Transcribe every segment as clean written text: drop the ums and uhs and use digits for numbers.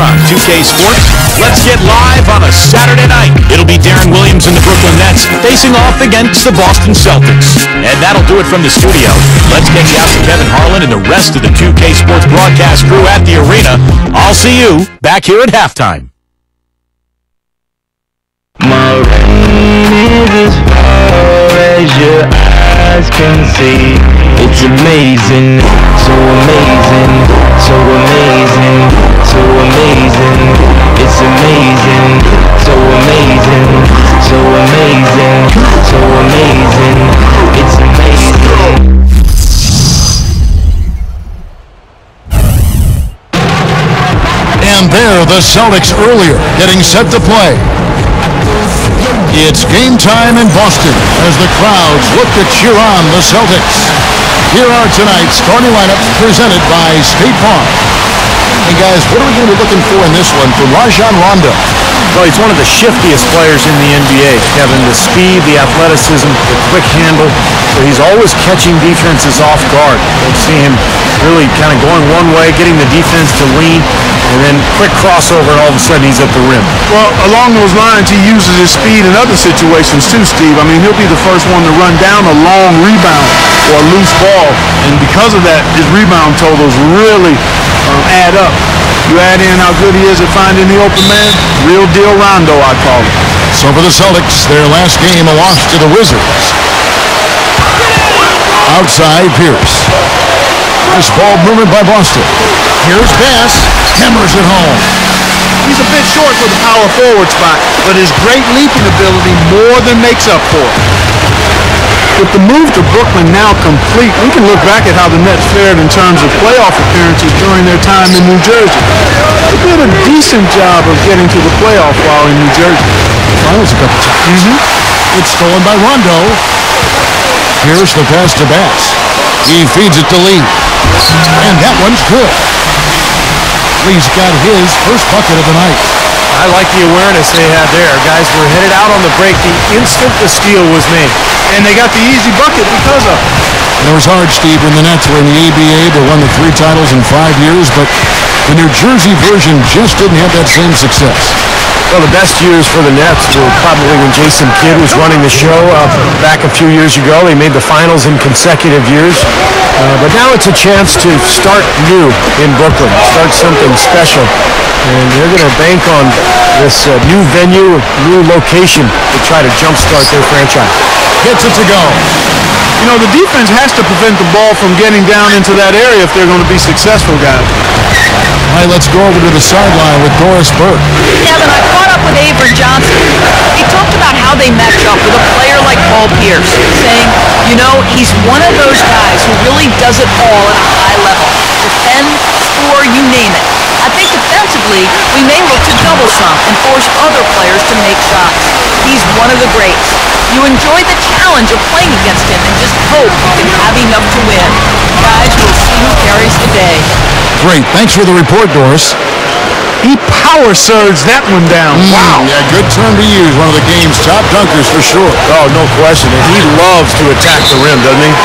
on 2K Sports. Let's get live on a Saturday night. It'll be Darren Williams and the Brooklyn Nets facing off against the Boston Celtics. And that'll do it from the studio. Let's get you out to Kevin Harlan and the rest of the 2K Sports broadcast crew at the arena. I'll see you back here at halftime. My rain is as far as your eyes can see. It's amazing, so amazing, so amazing, so amazing. It's amazing, so amazing, so amazing, so amazing. It's amazing. And there, the Celtics earlier, getting set to play. It's game time in Boston as the crowds look to cheer on the Celtics. Here are tonight's starting lineups presented by State Farm. Hey guys, what are we going to be looking for in this one from Rajon Rondo? Well, he's one of the shiftiest players in the NBA, Kevin. The speed, the athleticism, the quick handle. So he's always catching defenses off guard. You see him really kind of going one way, getting the defense to lean, and then quick crossover, and all of a sudden he's at the rim. Well, along those lines, he uses his speed in other situations too, Steve. I mean, he'll be the first one to run down a long rebound or a loose ball, and because of that, his rebound totals really add up. You add in how good he is at finding the open man, real deal Rondo, I call it. So for the Celtics, their last game a loss to the Wizards. Outside, Pierce. This ball movement by Boston. Here's pass. Hammers it home. He's a bit short for the power forward spot, but his great leaping ability more than makes up for it. With the move to Brooklyn now complete, we can look back at how the Nets fared in terms of playoff appearances during their time in New Jersey. They did a decent job of getting to the playoff while in New Jersey. Finals a couple times. It's stolen by Rondo. Here's the pass to Bass. He feeds it to Lee. And that one's good. Lee's got his first bucket of the night. I like the awareness they had there. Guys were headed out on the break the instant the steal was made. And they got the easy bucket because of it. And it was hard, Steve, when the Nets were in the ABA. They won the 3 titles in 5 years, but the New Jersey version just didn't have that same success. Well, the best years for the Nets were probably when Jason Kidd was running the show back a few years ago. They made the finals in consecutive years. But now it's a chance to start new in Brooklyn, start something special. And they're going to bank on this new venue, new location to try to jumpstart their franchise. Gets it to go. You know, the defense has to prevent the ball from getting down into that area if they're going to be successful, guys. All right, let's go over to the sideline with Doris Burke. Kevin, I caught up with Avery Johnson. He talked about how they match up with a player like Paul Pierce, saying, you know, he's one of those guys who really does it all at a high level. Defend, score, you name it. I think defensively, we may look to double some and force other players to make shots. He's one of the greats. You enjoy the challenge of playing against him and just hope you can have enough to win. Guys, we'll see who carries the day. Great. Thanks for the report, Doris. He power surged that one down. Wow. Yeah, good term to use. One of the game's top dunkers for sure. Oh, no question. And he loves to attack the rim, doesn't he?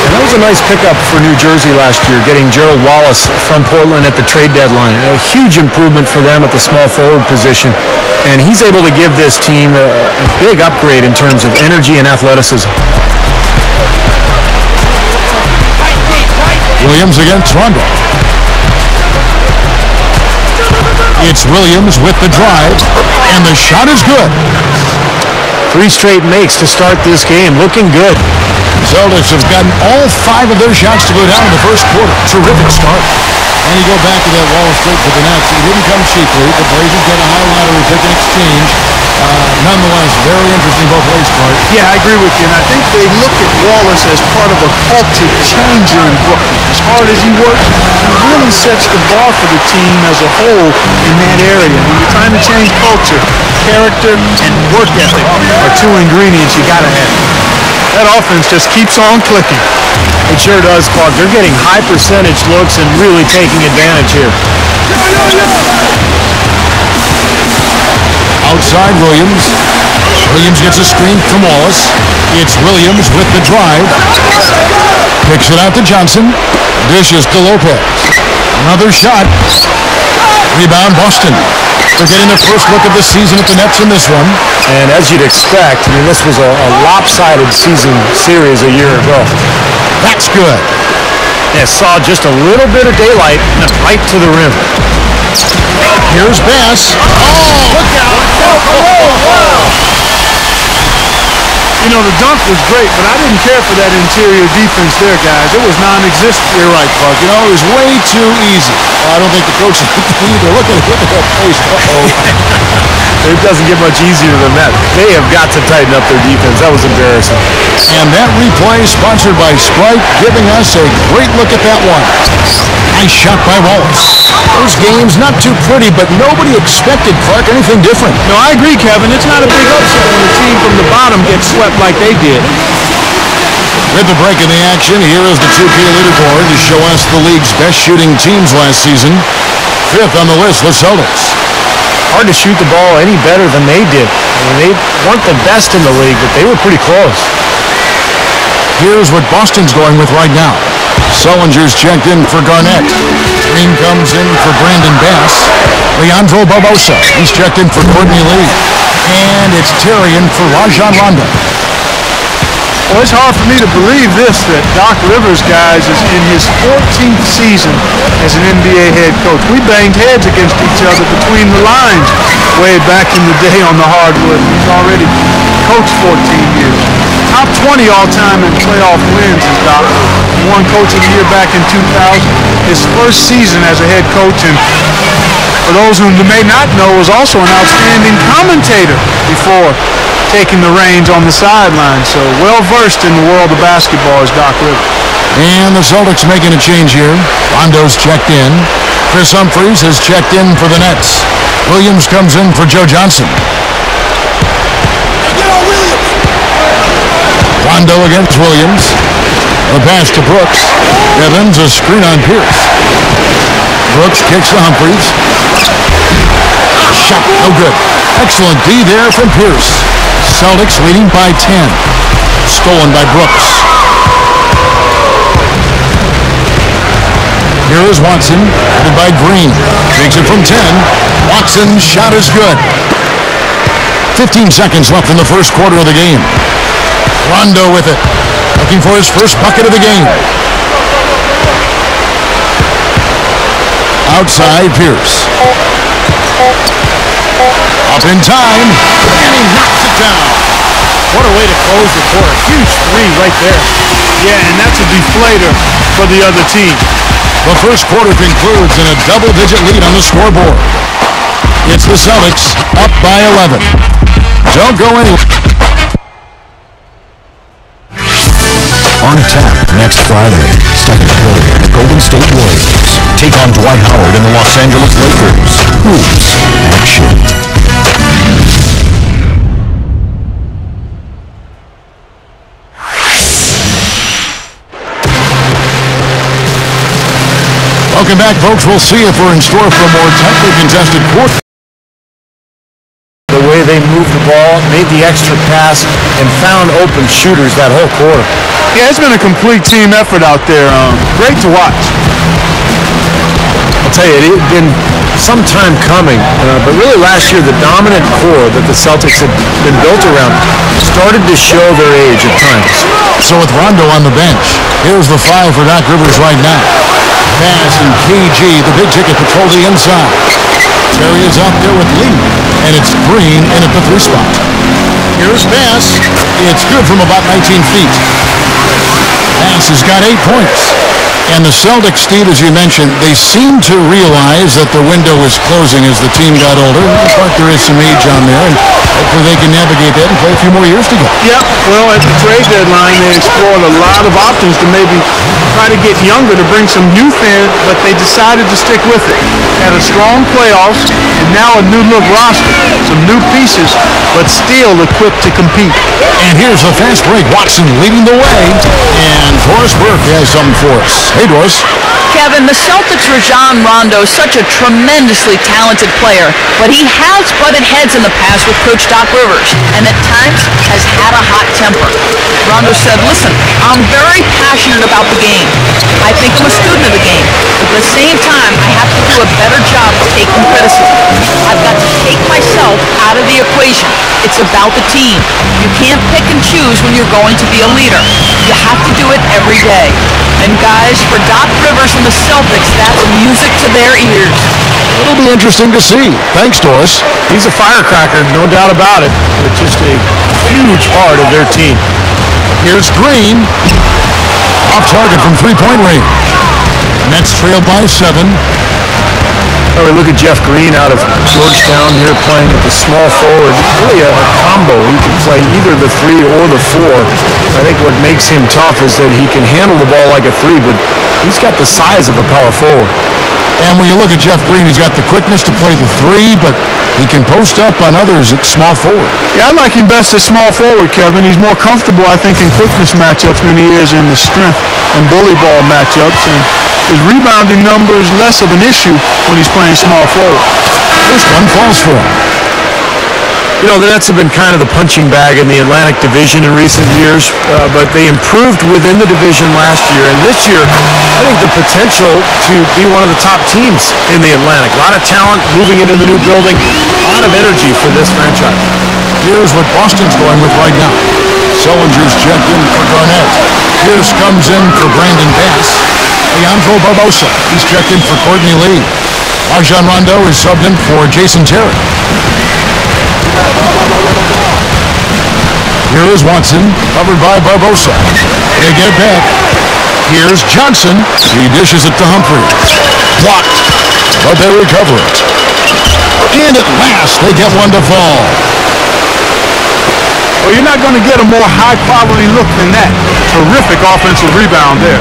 And that was a nice pickup for New Jersey last year, getting Gerald Wallace from Portland at the trade deadline. A huge improvement for them at the small forward position. And he's able to give this team a big upgrade in terms of energy and athleticism. Williams against Rondo. It's Williams with the drive, and the shot is good. 3 straight makes to start this game, looking good. Celtics have gotten all 5 of their shots to go down in the first quarter. Terrific start. And you go back to that Wallace trade for the Nets. It didn't come cheaply. The Blazers got a high lottery pick in exchange. Nonetheless, very interesting both ways, Clark. Yeah, I agree with you. And I think they look at Wallace as part of a culture changer in Brooklyn. As hard as he works, he really sets the bar for the team as a whole in that area. When you're trying to change culture, character and work ethic are 2 ingredients you got to have. That offense just keeps on clicking. It sure does, Clark. They're getting high percentage looks and really taking advantage here. Outside Williams. Williams gets a screen from Wallace. It's Williams with the drive. Picks it out to Johnson. Dishes to Lopez. Another shot. Rebound, Boston. They're getting their first look of the season at the Nets in this one. And as you'd expect, I mean, this was a lopsided season series a year ago. That's good. And saw just a little bit of daylight right to the rim. Here's Bass. Oh, look out. You know, the dunk was great, but I didn't care for that interior defense there, guys. It was non-existent. You're right, Clark. You know, it was way too easy. Well, I don't think the coaches either. Look at that face. It doesn't get much easier than that. They have got to tighten up their defense. That was embarrassing. And that replay sponsored by Sprite, giving us a great look at that one. Nice shot by Wallace. Those games, not too pretty, but nobody expected, Clark, anything different. No, I agree, Kevin. It's not a big upset when a team from the bottom gets swept like they did. With the break in the action, here is the 2K leaderboard to show us the league's best shooting teams last season. Fifth on the list, the Celtics. Hard to shoot the ball any better than they did. I mean, they weren't the best in the league, but they were pretty close. Here's what Boston's going with right now. Sullinger's checked in for Garnett. Green comes in for Brandon Bass. Leandro Barbosa, he's checked in for Courtney Lee. And it's Terrian for Rajon Rondo. Well, it's hard for me to believe this, that Doc Rivers, guys, is in his 14th season as an NBA head coach. We banged heads against each other between the lines way back in the day on the hardwood. He's already coached 14 years. Top 20 all-time in playoff wins is Doc. He won Coach of the Year back in 2000. His first season as a head coach, and for those who may not know, was also an outstanding commentator before taking the reins on the sideline. So well-versed in the world of basketball is Doc Rivers. And the Celtics making a change here. Rondo's checked in. Chris Humphries has checked in for the Nets. Williams comes in for Joe Johnson. Rondo against Williams. The pass to Brooks. Evans, a screen on Pierce. Brooks kicks to Humphries. Shot, no good. Excellent D there from Pierce. Celtics leading by 10. Stolen by Brooks. Here is Watson, headed by Green. Takes it from 10. Watson's shot is good. 15 seconds left in the first quarter of the game. Rondo with it. Looking for his first bucket of the game. Outside, Pierce. Up in time, and he knocks it down. What a way to close the quarter. Huge three right there. Yeah, and that's a deflator for the other team. The first quarter concludes in a double-digit lead on the scoreboard. It's the Celtics up by 11. Don't go anywhere. On tap next Friday, second quarter, the Golden State Warriors take on Dwight Howard and the Los Angeles Lakers. Hoops action. Welcome back, folks. We'll see if we're in store for a more tightly contested quarter. The way they moved the ball, made the extra pass, and found open shooters that whole quarter. Yeah, it's been a complete team effort out there. Great to watch. I'll tell you, it had been some time coming, but really last year, the dominant core that the Celtics had been built around started to show their age at times. So with Rondo on the bench, here's the five for Doc Rivers right now. Pass and KG, the big ticket, patrol the inside. Terry is out there with Lee, and it's Green in at the 3 spot. Here's Bass. It's good from about 19 feet. Bass has got 8 points. And the Celtics, Steve, as you mentioned, they seem to realize that the window is closing as the team got older. Looks like there is some age on there, and hopefully they can navigate that and play a few more years together. Yeah, well, at the trade deadline, they explored a lot of options to maybe try to get younger, to bring some youth in, but they decided to stick with it. Had a strong playoffs, and now a new-look roster. Some new pieces, but still equipped to compete. And here's the fast break. Watson leading the way, and Doris Burke has something for us. Hey, Doris. Kevin, the Celtics' Rajon Rondo is such a tremendously talented player, but he has butted heads in the past with Coach Doc Rivers, and at times has had a hot temper. Rondo said, listen, I'm very passionate about the game. I think I'm a student of the game. But at the same time, I have to do a better job of taking criticism. I've got to take myself out of the equation. It's about the team. You can't pick and choose when you're going to be a leader. You have to do it every day. And guys, for Doc Rivers and the Celtics, that's music to their ears. It'll be interesting to see. Thanks, Doris. He's a firecracker, no doubt about it. But just a huge part of their team. Here's Green. Off target from three-point range. Nets trail by 7. Oh, we look at Jeff Green out of Georgetown here playing at the small forward. Really a combo. He can play either the 3 or the 4. I think what makes him tough is that he can handle the ball like a 3, but he's got the size of a power forward. And when you look at Jeff Green, he's got the quickness to play the 3, but he can post up on others at small forward. Yeah, I like him best at small forward, Kevin. He's more comfortable, I think, in quickness matchups than he is in the strength and bully ball matchups. And his rebounding number is less of an issue when he's playing small forward. First one falls for him. You know, the Nets have been kind of the punching bag in the Atlantic Division in recent years, but they improved within the division last year. And this year, I think the potential to be one of the top teams in the Atlantic. A lot of talent moving into the new building, a lot of energy for this franchise. Here's what Boston's going with right now. Sellinger's checked in for Garnett. Pierce comes in for Brandon Bass. Leandro Barbosa, he's checked in for Courtney Lee. Rajon Rondo is subbed in for Jason Terry. Here is Watson, covered by Barbosa. They get it back. Here's Johnson. He dishes it to Humphries. Blocked, but they recover it. And at last, they get one to fall. Well, you're not going to get a more high-quality look than that. Terrific offensive rebound there.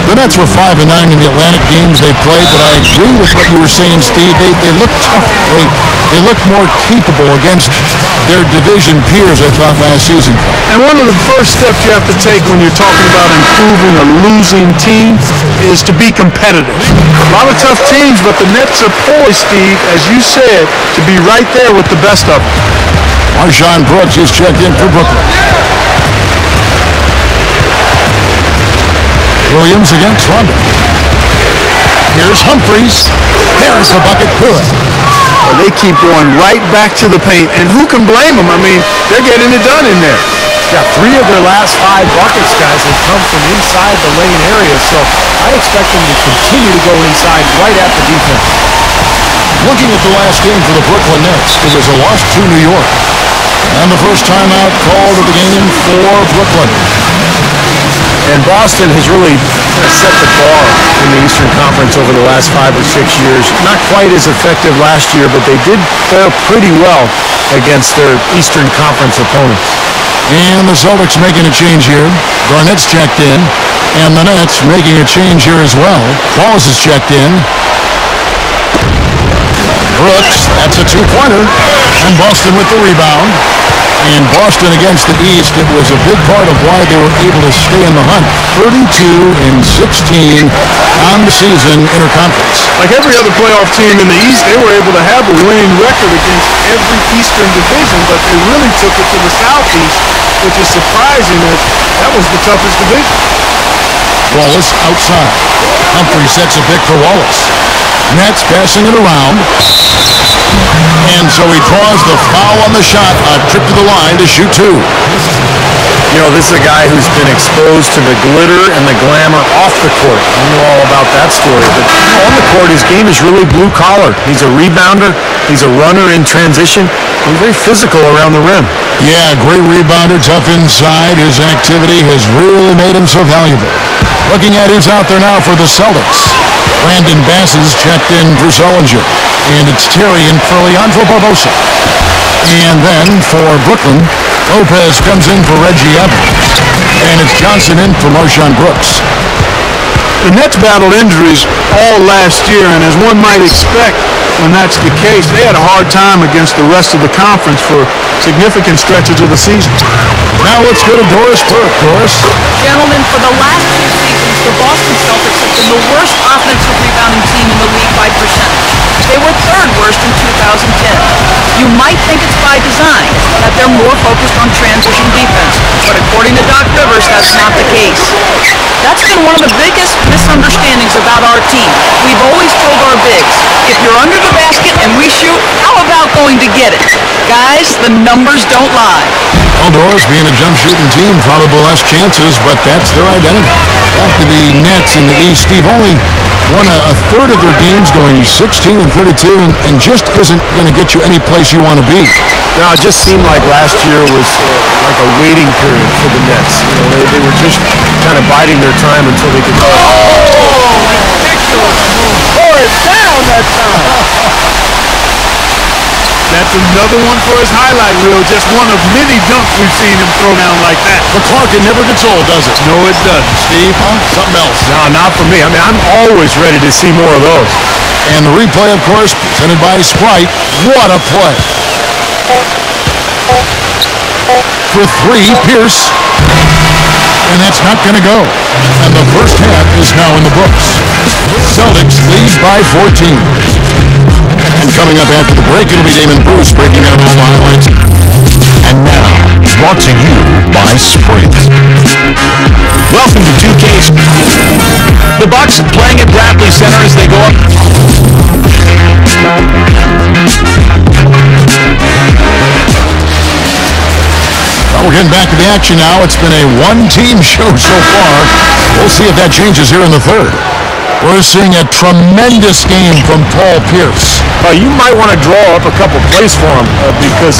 The Nets were 5-9 in the Atlantic games they played, but I agree with what you were saying, Steve. They look tough. They look more capable against their division peers, I thought, last season. And one of the first steps you have to take when you're talking about improving a losing team is to be competitive. A lot of tough teams, but the Nets are poised, Steve, as you said, to be right there with the best of them. Marshawn Brooks is checked in for Brooklyn. Williams against Rondo. Here's Humphries. There's the bucket good. Well, they keep going right back to the paint, and who can blame them? I mean, they're getting it done in there. Yeah, 3 of their last 5 buckets, guys, have come from inside the lane area, so I expect them to continue to go inside right at the defense. Looking at the last game for the Brooklyn Nets, it was a loss to New York. And the first timeout called of the game for Brooklyn. And Boston has really set the bar in the Eastern Conference over the last 5 or 6 years. Not quite as effective last year, but they did fare pretty well against their Eastern Conference opponents. And the Celtics making a change here. Garnett's checked in. And the Nets making a change here as well. Wallace is checked in. Brooks, that's a 2-pointer. And Boston with the rebound. And Boston against the East, it was a big part of why they were able to stay in the hunt. 32-16 on the season interconference. Like every other playoff team in the East, they were able to have a winning record against every Eastern division, but they really took it to the Southeast, which is surprising as that was the toughest division. Wallace outside. Humphrey sets a pick for Wallace. Nets passing it around. And so he draws the foul on the shot, a trip to the line to shoot 2. You know, this is a guy who's been exposed to the glitter and the glamour off the court. You know all about that story. But on the court, his game is really blue-collar. He's a rebounder. He's a runner in transition. He's very physical around the rim. Yeah, great rebounder, tough inside. His activity has really made him so valuable. Looking at who's out there now for the Celtics. Brandon Bass is checked in for Sellinger. And it's Terry in for Leandro Barbosa. And then for Brooklyn, Lopez comes in for Reggie Evans. And it's Johnson in for Marshawn Brooks. The Nets battled injuries all last year, and as one might expect when that's the case, they had a hard time against the rest of the conference for significant stretches of the season. Now let's go to Doris Burke. Doris? Gentlemen, for the last 2 seasons, the Boston Celtics have been the worst offensive rebounding team in the league by percentage. They were 3rd worst in 2010. You might think it's by design, that they're more focused on transition defense, but according to Doc Rivers, that's not the case. That's been one of the biggest misunderstandings about our team. We've always told our bigs, if you're under the basket basket and we shoot, how about going to get it? Guys, the numbers don't lie. Eldor's being a jump shooting team, probably less chances, but that's their identity. Back to the Nets in the East. Steve only won a third of their games, going 16 and 32, and just isn't going to get you any place you want to be. Now, it just seemed like last year was like a waiting period for the Nets. You know, they were just kind of biding their time until they could. Pour it down that time. That's another one for his highlight reel. Just one of many dunks we've seen him throw down like that. But Clark, it never gets old, does it? No, it doesn't. Steve, something else. No, not for me. I mean, I'm always ready to see more of those. And the replay, of course, presented by Sprite. What a play. For three, Pierce. And that's not going to go. And the first half is now in the books. Celtics lead by 14. And coming up after the break, it'll be Damon Bruce breaking down all the highlights. And now, brought to you by Sprint. Welcome to 2K's. The Bucks playing at Bradley Center as they go up. Well, we're getting back to the action now. It's been a one-team show so far. We'll see if that changes here in the third. We're seeing a tremendous game from Paul Pierce. You might want to draw up a couple plays for him because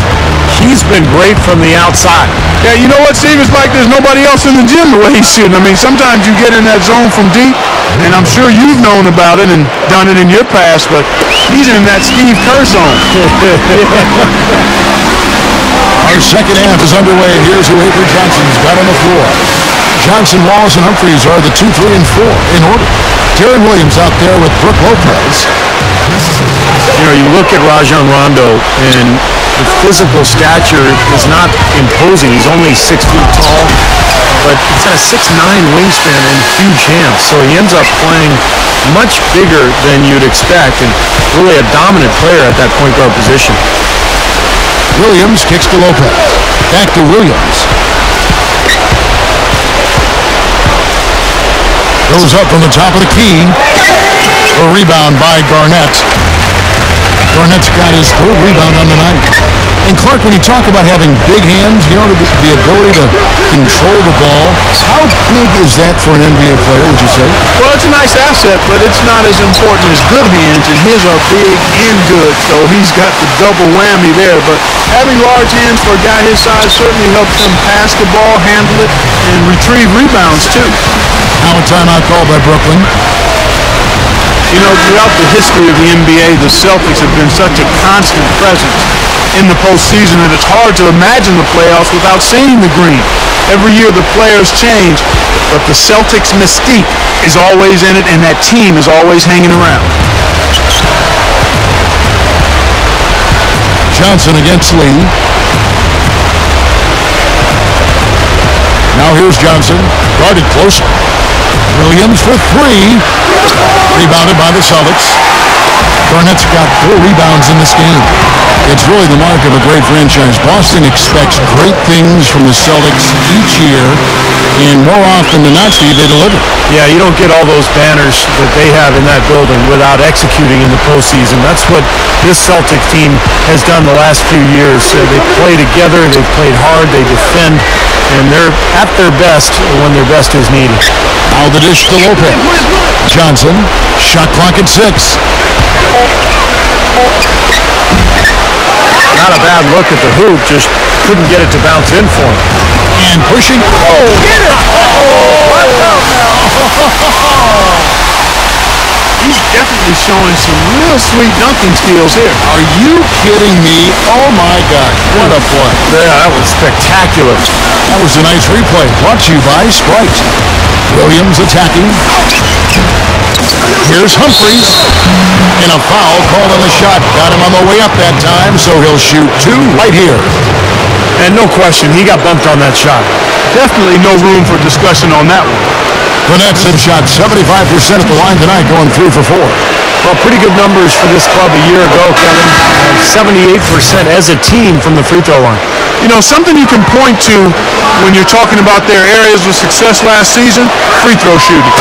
he's been great from the outside. Yeah, you know what, Steve? It's like there's nobody else in the gym the way he's shooting. I mean, sometimes you get in that zone from deep, and I'm sure you've known about it and done it in your past, but he's in that Steve Kerr zone. Our second half is underway. Here's who Avery Johnson's got on the floor. Johnson, Wallace, and Humphries are the 2, 3, and 4 in order. Darren Williams out there with Brook Lopez. You know, you look at Rajon Rondo, and the physical stature is not imposing. He's only 6 feet tall, but he's got a 6'9" wingspan and huge hands. So he ends up playing much bigger than you'd expect, and really a dominant player at that point guard position. Williams kicks to Lopez. Back to Williams. Goes up from the top of the key. A rebound by Garnett. Garnett's got his third rebound on the night. And Clark, when you talk about having big hands, you know, the ability to control the ball, how big is that for an NBA player, would you say? Well, it's a nice asset, but it's not as important as good hands, and his are big and good, so he's got the double whammy there. But having large hands for a guy his size certainly helps him pass the ball, handle it, and retrieve rebounds, too. Now a timeout call by Brooklyn. You know, throughout the history of the NBA, the Celtics have been such a constant presence in the postseason that it's hard to imagine the playoffs without seeing the green. Every year the players change, but the Celtics mystique is always in it, and that team is always hanging around. Johnson against Lee. Now here's Johnson, guarded closer. Williams for three. Rebounded by the Celtics. Garnett's got 4 rebounds in this game. It's really the mark of a great franchise. Boston expects great things from the Celtics each year, and more often than not, Steve, they deliver. Yeah, you don't get all those banners that they have in that building without executing in the postseason. That's what this Celtic team has done the last few years. They play together, they've played hard, they defend, and they're at their best when their best is needed. Now the dish to Lopez. Johnson, shot clock at 6. Not a bad look at the hoop, just couldn't get it to bounce in for him. And pushing. Oh, get it! He's definitely showing some real sweet dunking skills here. Are you kidding me? Oh my God, what a play. Yeah, that was spectacular. That was a nice replay. Brought to you by Sprite. Williams attacking. Here's Humphries. And a foul called on the shot. Got him on the way up that time, so he'll shoot 2 right here. And no question, he got bumped on that shot. Definitely no room for discussion on that one. The Nets have shot 75% at the line tonight, going 3 for 4. Well, pretty good numbers for this club a year ago, Kevin. 78% as a team from the free throw line. You know, something you can point to when you're talking about their areas of success last season, free throw shooting.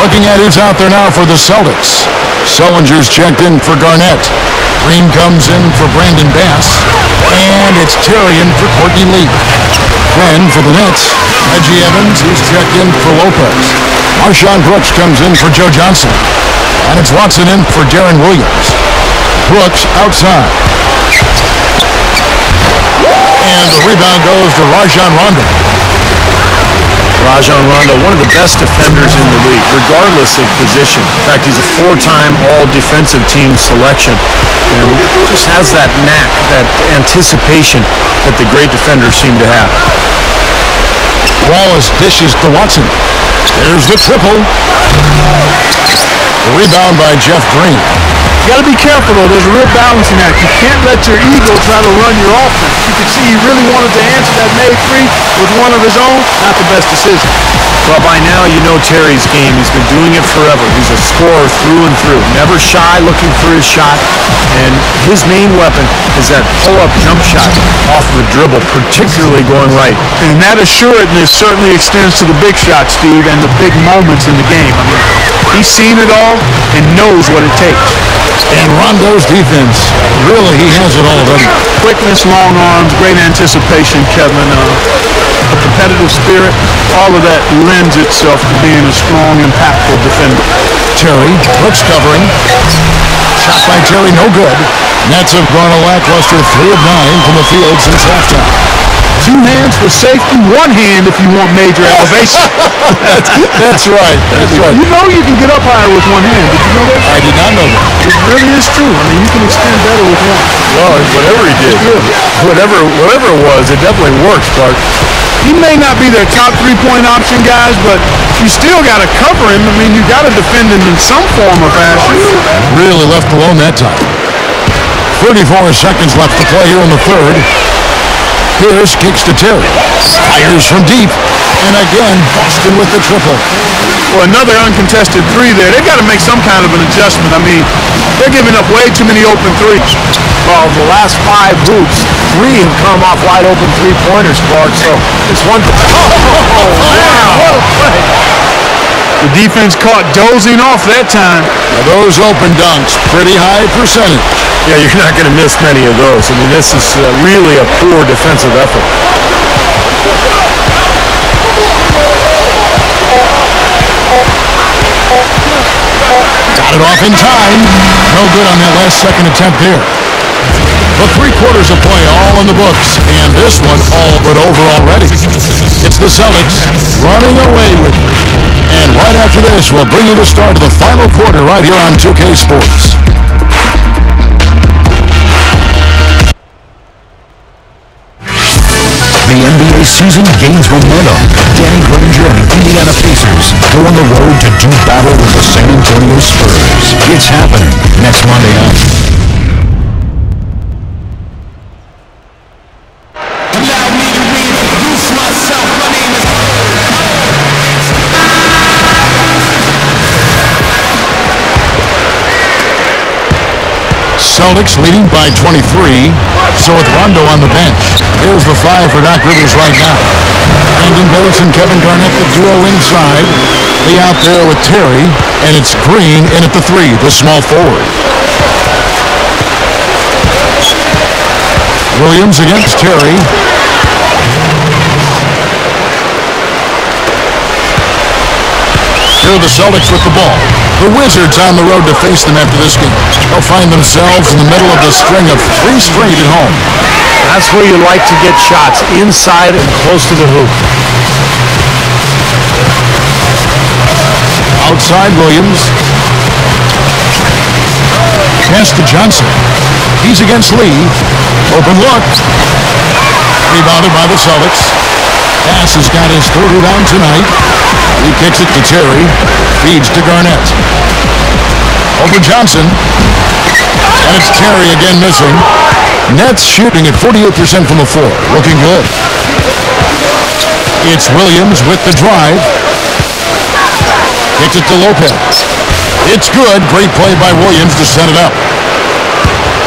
Looking at who's out there now for the Celtics. Sullinger's checked in for Garnett. Green comes in for Brandon Bass, and it's Terry in for Courtney Lee. Then for the Nets, Reggie Evans is checked in for Lopez. Marshawn Brooks comes in for Joe Johnson, and it's Watson in for Darren Williams. Brooks outside. And the rebound goes to Rajon Rondo. Rajon Rondo, one of the best defenders in the league, regardless of position. In fact, he's a four-time all-defensive team selection. And just has that knack, that anticipation that the great defenders seem to have. Wallace dishes to Watson. There's the triple. The rebound by Jeff Green. You got to be careful, though. There's a real balancing act. You can't let your ego try to run your offense. You could see he really wanted to answer that made free with one of his own. Not the best decision. Well, by now you know Terry's game. He's been doing it forever. He's a scorer through and through. Never shy looking for his shot. And his main weapon is that pull-up jump shot off the dribble, particularly going right. And that assuredness certainly extends to the big shots, Steve, and the big moments in the game. I mean, he's seen it all and knows what it takes. And Rondo's defense, really, he has it all already. Quickness, long arms, great anticipation, Kevin. A competitive spirit, all of that lends itself to being a strong, impactful defender. Terry, Brooks covering. Shot by Terry, no good. Nets have gone a lackluster 3 of 9 from the field since halftime. 2 hands for safety, 1 hand if you want major elevation. That's right. That's right. You know you can get up higher with 1 hand. Did you know that? I did not know that. It really is true. I mean, you can extend better with 1. Well, whatever he did, whatever it was, it definitely works, Clark. He may not be their top 3-point option, guys, but you still got to cover him. I mean, you got to defend him in some form or fashion. Really left alone that time. 34 seconds left to play here in the third. Pierce kicks to Terry. Fires from deep. And again, Boston with the triple. Well, another uncontested 3 there. They've got to make some kind of an adjustment. I mean, they're giving up way too many open 3s. Well, the last 5 hoops, 3 have come off wide open 3-pointers, Clark. So it's one. Oh, wow. What a play. The defense caught dozing off that time. Now those open dunks, pretty high percentage. Yeah, you're not going to miss many of those. I mean, this is really a poor defensive effort. Got it off in time. No good on that last second attempt there. The 3 quarters of play all in the books, and this one all but over already. It's the Celtics running away with it. And right after this, we'll bring you the start of the final quarter right here on 2K Sports. The NBA season gains momentum. Danny Granger and the Indiana Pacers go on the road to do battle with the San Antonio Spurs. It's happening next Monday night. Celtics leading by 23, so with Rondo on the bench. Here's the 5 for Doc Rivers right now. Brandon Bass and Kevin Garnett, the duo inside. Lee out there with Terry, and it's Green in at the 3, the small forward. Williams against Terry. Here are the Celtics with the ball. The Wizards on the road to face them after this game. They'll find themselves in the middle of the string of 3 straight at home. That's where you like to get shots, inside and close to the hoop. Outside Williams. Pass to Johnson. He's against Lee. Open look. Rebounded by the Celtics. Bass has got his 3rd rebound tonight. He kicks it to Terry. Feeds to Garnett. Over Johnson. And it's Terry again missing. Nets shooting at 48% from the floor. Looking good. It's Williams with the drive. Kicks it to Lopez. It's good. Great play by Williams to set it up.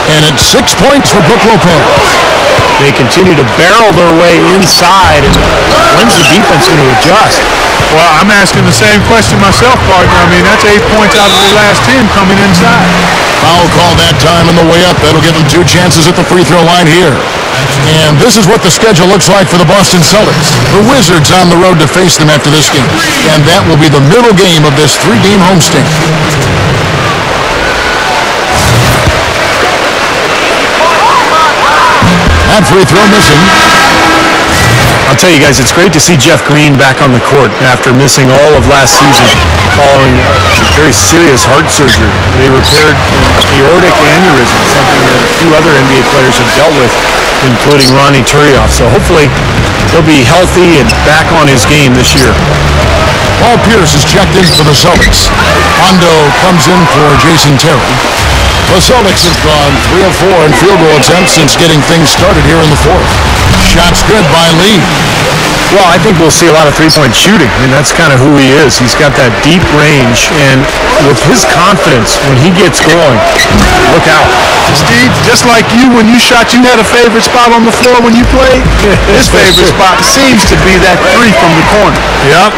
And it's 6 points for Brook Lopez. They continue to barrel their way inside, and when's the defense going to adjust? Well, I'm asking the same question myself, partner. I mean, that's 8 points out of the last 10 coming inside. Foul call that time on the way up. That'll give them 2 chances at the free throw line here. And this is what the schedule looks like for the Boston Celtics. The Wizards on the road to face them after this game. And that will be the middle game of this 3-game homestand. That free throw missing. I'll tell you guys, it's great to see Jeff Green back on the court after missing all of last season following a very serious heart surgery. They repaired an aortic aneurysm, something that a few other NBA players have dealt with, including Ronnie Turioff. So hopefully he'll be healthy and back on his game this year. Paul Pierce is checked in for the Celtics. Hondo comes in for Jason Terry. The Celtics have gone 3 of 4 in field goal attempts since getting things started here in the fourth. Shots good by Lee. Well, I think we'll see a lot of three-point shooting. I mean, that's kind of who he is. He's got that deep range, and with his confidence, when he gets going, look out. Steve, just like you, when you shot, you had a favorite spot on the floor when you played? His favorite spot seems to be that 3 from the corner. Yep.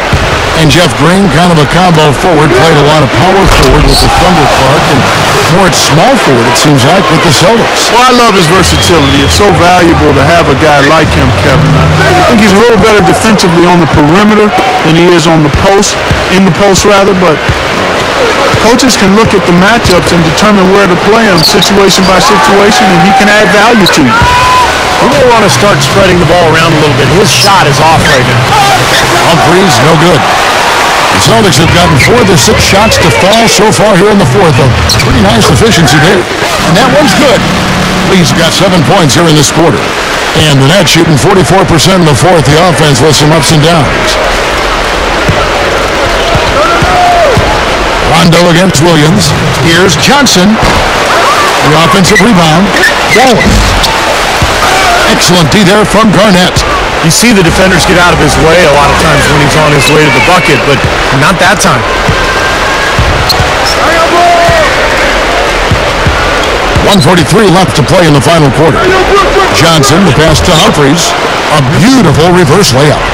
And Jeff Green, kind of a combo forward, played a lot of power forward with the Thunder Park, and more at small forward, it seems like, with the Celtics. Well, I love his versatility. It's so valuable to have a guy like him, Kevin. I think he's a little better defensively on the perimeter than he is on the post, in the post rather, but coaches can look at the matchups and determine where to play him situation by situation, and he can add value to you. We may want to start spreading the ball around a little bit. His shot is off right now. Humphreys, no good. The Celtics have gotten 4 of their 6 shots to fall so far here in the fourth. A pretty nice efficiency there. And that one's good. Lee's got 7 points here in this quarter. And the Nets shooting 44% in the fourth. The offense with some ups and downs. Rondo against Williams. Here's Johnson. The offensive rebound. Wallace. Excellent D there from Garnett. You see the defenders get out of his way a lot of times when he's on his way to the bucket, but not that time. 1:43 left to play in the final quarter. Johnson, the pass to Humphreys. A beautiful reverse layup.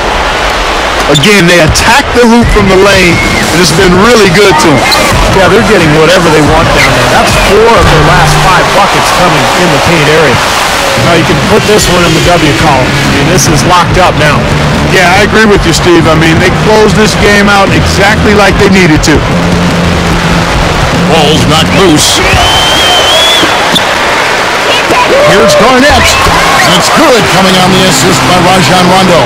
Again, they attack the hoop from the lane, and it's been really good to them. Yeah, they're getting whatever they want down there. That's 4 of their last 5 buckets coming in the paint area. Now you can put this one in the W column. I mean, this is locked up now. Yeah, I agree with you, Steve. I mean, they closed this game out exactly like they needed to. Ball's knocked loose. Here's Garnett. That's good, coming on the assist by Rajon Rondo.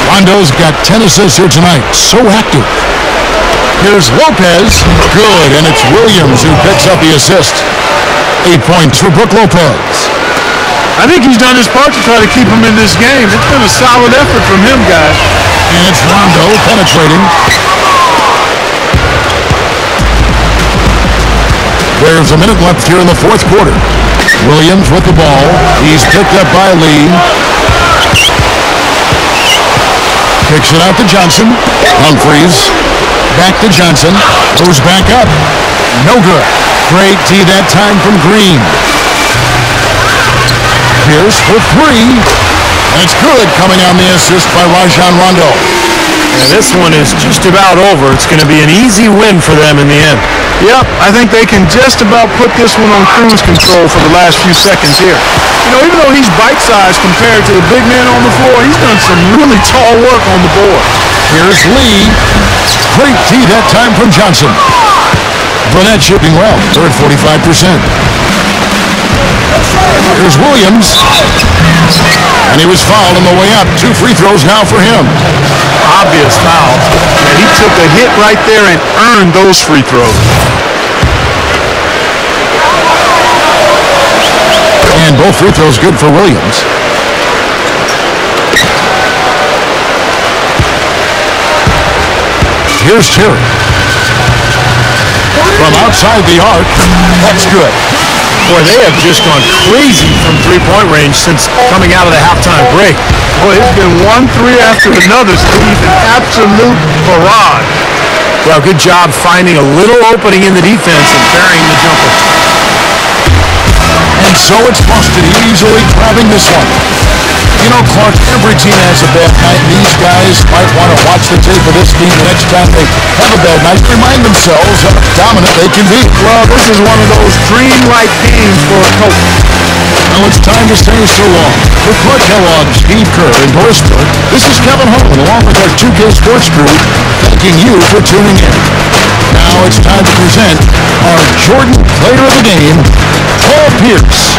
Rondo's got 10 assists here tonight. So active. Here's Lopez. Good, and it's Williams who picks up the assist. 8 points for Brook Lopez. I think he's done his part to try to keep him in this game. It's been a solid effort from him, guys. And it's Rondo penetrating. There's a minute left here in the fourth quarter. Williams with the ball. He's picked up by Lee. Kicks it out to Johnson. Humphreys. Back to Johnson. Goes back up. No good. Great D that time from Green. Pierce for 3. And it's good, coming on the assist by Rajon Rondo. And this one is just about over. It's going to be an easy win for them in the end. Yep, I think they can just about put this one on cruise control for the last few seconds here. You know, even though he's bite-sized compared to the big man on the floor, he's done some really tall work on the board. Here's Lee. Great D that time from Johnson. Burnett shooting well. They're at 45%. Here's Williams. And he was fouled on the way up. 2 free throws now for him. Obvious foul. And he took a hit right there and earned those free throws. And both free throws good for Williams. Here's Terry. From outside the arc. That's good. Boy, they have just gone crazy from three-point range since coming out of the halftime break. Boy, it's been 1 3 after another, Steve. An absolute barrage. Well, good job finding a little opening in the defense and burying the jumper. And And so it's busted, easily grabbing this one. You know, Clark, every team has a bad night. These guys might want to watch the tape of this team the next time they have a bad night to remind themselves how dominant they can be. Well, this is one of those dream-like games for a coach. Now it's time to say so long. For Clark Kellogg, Steve Kerr, and Doris Burke, this is Kevin Harlan, along with our 2K Sports crew, thanking you for tuning in. Now it's time to present our Jordan Player of the Game, Paul Pierce.